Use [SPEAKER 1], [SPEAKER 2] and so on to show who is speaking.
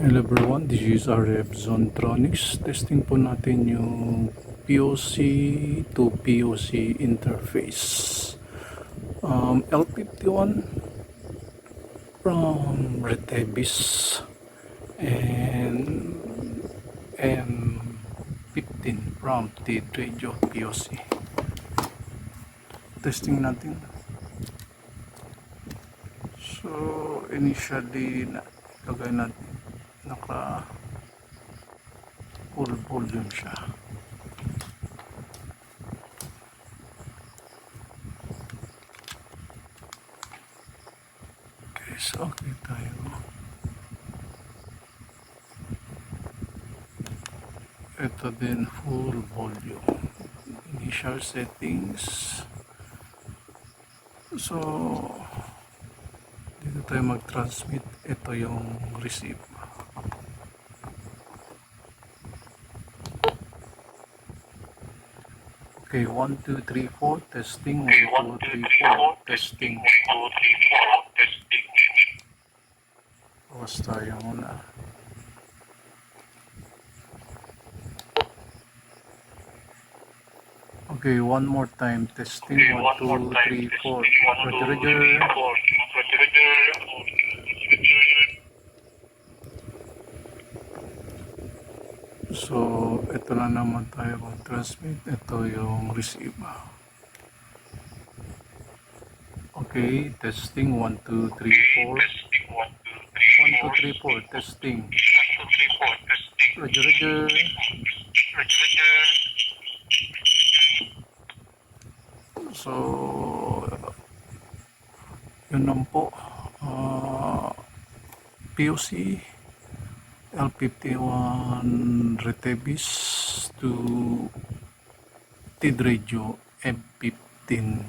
[SPEAKER 1] Hello everyone, this is RF Zontronics. Testing po natin yung POC to POC interface. L51 from Retebis and M15 from T-Radio POC. Testing natin. So initially lagay natin naka full volume siya. Okay, so okay tayo. Ito din full volume. Initial settings. So dito tayo mag-transmit. Ito yung receive. Okay, 1, 2, 3, 4, testing. 1, 2, 3, 4, testing. Pause tayo muna. Okay, one more time. Testing. 1, 2, 3, 4. Roger. So, ito na naman tayo mag-transmit. Ito yung receive. Okay, testing. 1, 2, 3, 4. 1, 2, 3, 4. Testing. Roger. So, yun lang po. POC L51 Retebis to T-Radio M15.